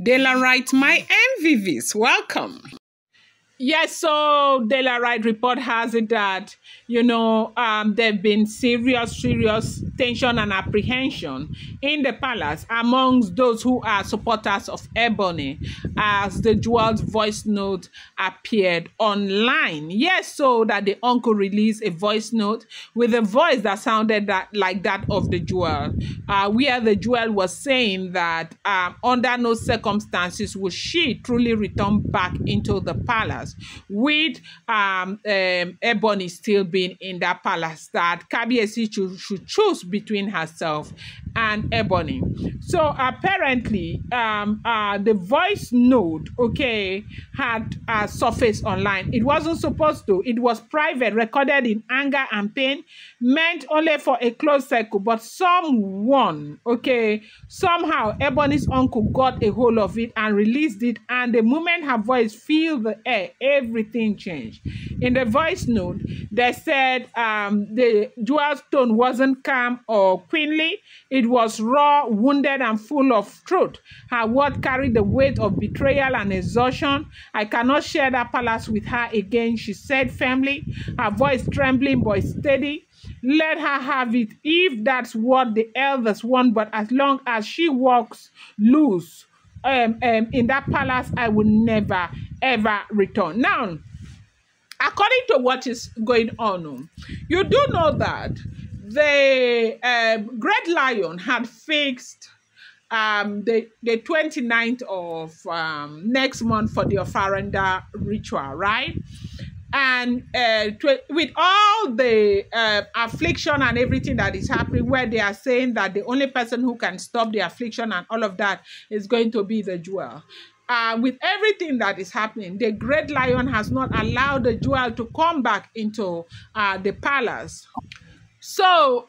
Dela writes, my MVVs, welcome. Yes, so Dela Wright report has it that, there've been serious tension and apprehension in the palace amongst those who are supporters of Ebony as the jewel's voice note appeared online. Yes, so that the uncle released a voice note with a voice that sounded like that of the jewel, where the jewel was saying that under no circumstances would she truly return back into the palace, with Ebony still being in that palace, that Kabiesi should choose between herself and Ebony. So apparently, the voice note, had surfaced online. It wasn't supposed to. It was private, recorded in anger and pain, meant only for a close circle. But someone, somehow Ebony's uncle got a hold of it and released it. And the moment her voice filled the air, everything changed. In the voice note, they said the jewel's tone wasn't calm or queenly. It was raw, wounded, and full of truth. Her word carried the weight of betrayal and exhaustion. I cannot share that palace with her again, she said firmly, her voice trembling but steady. Let her have it if that's what the elders want, but as long as she walks loose in that palace, I will never, ever return. Now, according to what is going on, you do know that the Great Lion had fixed the 29th of next month for the Ofarenda ritual, right? And with all the affliction and everything that is happening, where they are saying that the only person who can stop the affliction and all of that is going to be the jewel. With everything that is happening, the Great Lion has not allowed the jewel to come back into the palace. So,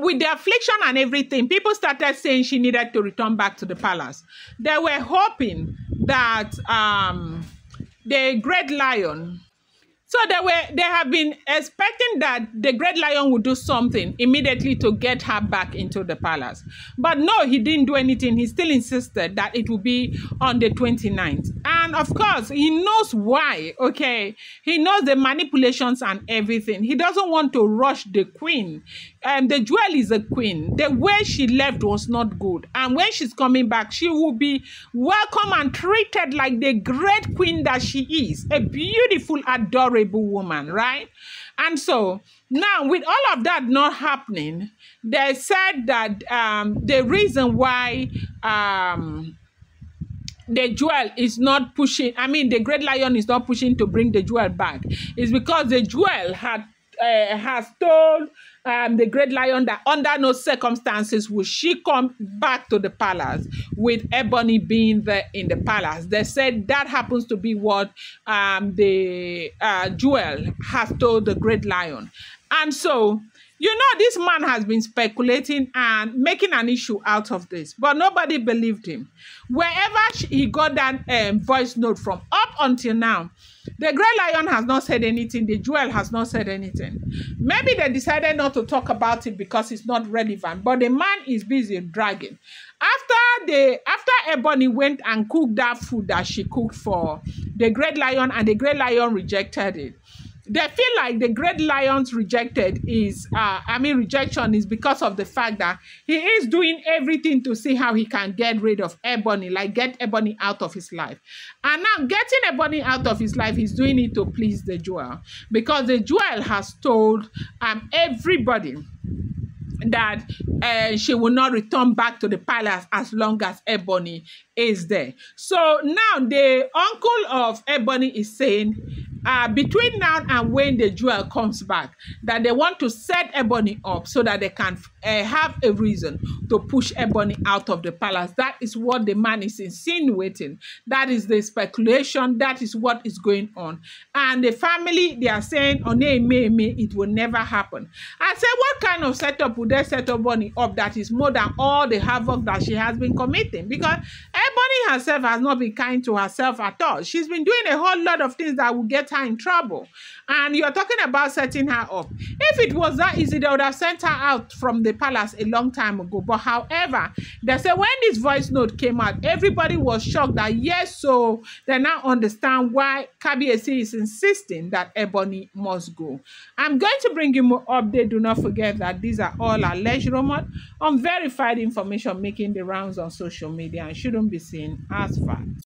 with the affliction and everything, people started saying she needed to return back to the palace. They were hoping that the Great Lion... So they have been expecting that the Great Lion would do something immediately to get her back into the palace. But no, he didn't do anything. He still insisted that it would be on the 29th. And of course, he knows why, He knows the manipulations and everything. He doesn't want to rush the queen. The jewel is a queen. The way she left was not good. And when she's coming back, she will be welcome and treated like the great queen that she is. A beautiful, adorable woman, right? And so now, with all of that not happening, they said that the reason why the jewel is not pushing, the Great Lion is not pushing to bring the jewel back, is because the jewel has told the Great Lion that under no circumstances will she come back to the palace with Ebony being there in the palace. They said that happens to be what the jewel has told the Great Lion. And so, this man has been speculating and making an issue out of this, but nobody believed him. Wherever he got that voice note from, up until now, the Great Lion has not said anything. The jewel has not said anything. Maybe they decided not to talk about it because it's not relevant, but the man is busy dragging. After Ebony went and cooked that food that she cooked for the Great Lion, and the Great Lion rejected it, they feel like the Great Lion's rejection is because of the fact that he is doing everything to see how he can get rid of Ebony, like get Ebony out of his life. And now getting Ebony out of his life, he's doing it to please the jewel, because the jewel has told everybody that she will not return back to the palace as long as Ebony is there. So now the uncle of Ebony is saying, between now and when the jewel comes back, that they want to set Ebony up so that they can have a reason to push Ebony out of the palace. That is what the man is insinuating. That is the speculation. That is what is going on. And the family, they are saying, oh, it will never happen. I said, what kind of setup would they set Ebony up that is more than all the havoc that she has been committing? Because Ebony herself has not been kind to herself at all. She's been doing a whole lot of things that will get her in trouble. And you're talking about setting her up. If it was that easy, they would have sent her out from the palace a long time ago. But however, they say when this voice note came out, everybody was shocked that yes, so they now understand why Kabiyesi is insisting that Ebony must go. I'm going to bring you more update. Do not forget that these are all alleged rumors, unverified information making the rounds on social media and shouldn't be seen as fact.